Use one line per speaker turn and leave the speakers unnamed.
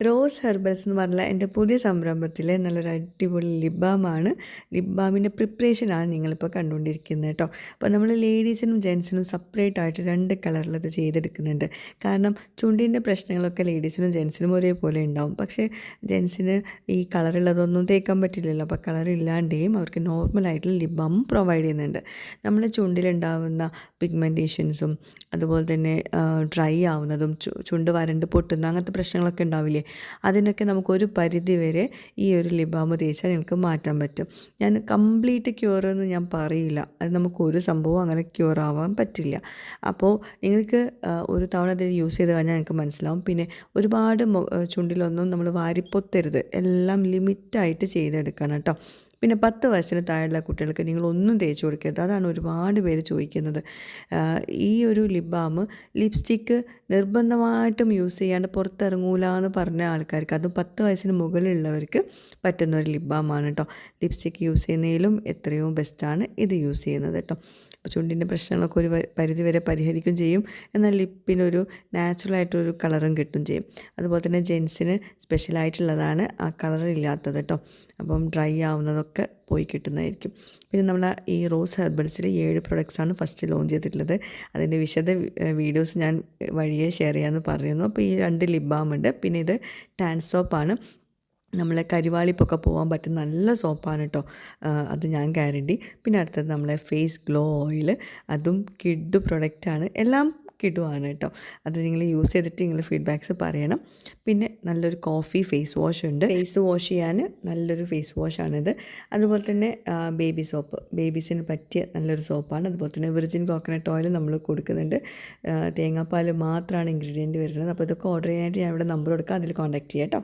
Rose herbals എന്ന് പറഞ്ഞ എൻ്റെ പുതിയ സംരംഭത്തിലെ നല്ലൊരു അടിപൊളി ലിപ് ബാമാണ്. ലിപ് ബാമിൻ്റെ പ്രിപ്പറേഷനാണ് നിങ്ങളിപ്പോൾ കണ്ടുകൊണ്ടിരിക്കുന്നത് കേട്ടോ. അപ്പോൾ നമ്മൾ ലേഡീസിനും ജെൻസിനും സെപ്പറേറ്റ് ആയിട്ട് 2 കളറിൽ ഇത് ചെയ്തെടുക്കുന്നുണ്ട്. കാരണം ചുണ്ടിൻ്റെ പ്രശ്നങ്ങളൊക്കെ ലേഡീസിനും ജെൻസിനും ഒരേപോലെ ഉണ്ടാവും. പക്ഷേ ജെൻസിന് ഈ കളറുള്ളതൊന്നും തേക്കാൻ പറ്റില്ലല്ലോ. അപ്പോൾ കളറില്ലാണ്ടെയും അവർക്ക് നോർമലായിട്ടുള്ള ലിപ് ബാമും പ്രൊവൈഡ് ചെയ്യുന്നുണ്ട്. നമ്മുടെ ചുണ്ടിലുണ്ടാവുന്ന പിഗ്മെൻറ്റേഷൻസും അതുപോലെ തന്നെ ഡ്രൈ ആവുന്നതും ചുണ്ട് വരണ്ട് പൊട്ടുന്ന അങ്ങനത്തെ പ്രശ്നങ്ങളൊക്കെ ഉണ്ടാവില്ലേ, അതിനൊക്കെ നമുക്കൊരു പരിധി വരെ ഈ ഒരു ലിപ് ബാം തേച്ചാൽ നിങ്ങൾക്ക് മാറ്റാൻ പറ്റും. ഞാൻ കംപ്ലീറ്റ് ക്യൂർ എന്ന് ഞാൻ പറയില്ല, അത് നമുക്കൊരു സംഭവം അങ്ങനെ ക്യൂർ ആവാൻ പറ്റില്ല. അപ്പോൾ നിങ്ങൾക്ക് ഒരു തവണ ഇത് യൂസ് ചെയ്ത് കഴിഞ്ഞാൽ നിങ്ങൾക്ക് മനസ്സിലാവും. പിന്നെ ഒരുപാട് ചുണ്ടിലൊന്നും നമ്മൾ വാരിപ്പൊത്തരുത്, എല്ലാം ലിമിറ്റായിട്ട് ചെയ്തെടുക്കണം കേട്ടോ. പിന്നെ 10 വയസ്സിന് താഴെയുള്ള കുട്ടികൾക്ക് നിങ്ങളൊന്നും തേച്ച് കൊടുക്കരുത്. അതാണ് ഒരുപാട് പേര് ചോദിക്കുന്നത്. ഈ ഒരു ലിപ് ബാം ലിപ്സ്റ്റിക്ക് നിർബന്ധമായിട്ടും യൂസ് ചെയ്യാണ്ട് പുറത്തിറങ്ങൂല എന്ന് പറഞ്ഞ ആൾക്കാർക്ക്, അതും 10 വയസ്സിന് മുകളിലുള്ളവർക്ക് പറ്റുന്ന ഒരു ലിപ് ബാമാണ് കേട്ടോ. ലിപ്സ്റ്റിക്ക് യൂസ് ചെയ്യുന്നതിലും എത്രയോ ബെസ്റ്റാണ് ഇത് യൂസ് ചെയ്യുന്നത് കേട്ടോ. അപ്പോൾ ചുണ്ടിൻ്റെ പ്രശ്നങ്ങളൊക്കെ ഒരു പരിധി വരെ പരിഹരിക്കും ചെയ്യും, എന്നാൽ ലിപ്പിനൊരു നാച്ചുറലായിട്ടൊരു കളറും കിട്ടും ചെയ്യും. അതുപോലെ തന്നെ ജെൻസിന് സ്പെഷ്യലായിട്ടുള്ളതാണ് ആ കളർ ഇല്ലാത്തത് കേട്ടോ. അപ്പം ഡ്രൈ ആവുന്നതൊക്കെ പോയി കിട്ടുന്നതായിരിക്കും. പിന്നെ നമ്മൾ ഈ റോസ് ഹെർബൽസിൽ 7 പ്രൊഡക്ട്സാണ് ഫസ്റ്റ് ലോഞ്ച് ചെയ്തിട്ടുള്ളത്. അതിൻ്റെ വിശദ വീഡിയോസ് ഞാൻ വഴിയെ ഷെയർ ചെയ്യാമെന്ന് പറയുന്നു. അപ്പോൾ ഈ 2 ലിപ് ബാം ഉണ്ട്. പിന്നെ ഇത് ടാൻ സോപ്പാണ്. നമ്മളെ കരിവാളിപ്പൊക്കെ പോകാൻ പറ്റുന്ന നല്ല സോപ്പാണ് കേട്ടോ, അത് ഞാൻ ഗ്യാരണ്ടി. പിന്നെ അടുത്തത് നമ്മളെ ഫേസ് ഗ്ലോ ഓയിൽ, അതും കിഡ് പ്രൊഡക്റ്റാണ്. എല്ലാം കിടുവാണ് കേട്ടോ. അത് നിങ്ങൾ യൂസ് ചെയ്തിട്ട് നിങ്ങൾ ഫീഡ്ബാക്ക്സ് പറയണം. പിന്നെ നല്ലൊരു കോഫി ഫേസ് വാഷ് ഉണ്ട്, ഫേസ് വാഷ് ചെയ്യാൻ നല്ലൊരു ഫേസ് വാഷാണിത്. അതുപോലെ തന്നെ ബേബി സോപ്പ്, ബേബീസിന് പറ്റിയ നല്ലൊരു സോപ്പാണ്. അതുപോലെ തന്നെ വിർജിൻ കോക്കനട്ട് ഓയിൽ നമ്മൾ കൊടുക്കുന്നുണ്ട്. തേങ്ങാപ്പാൽ മാത്രമാണ് ഇൻഗ്രീഡിയൻറ്റ് വരുന്നത്. അപ്പോൾ ഇതൊക്കെ ഓർഡർ ചെയ്യാനായിട്ട് ഞാൻ ഇവിടെ നമ്പർ കൊടുക്കാം, അതിൽ കോൺടാക്ട് ചെയ്യാം കേട്ടോ.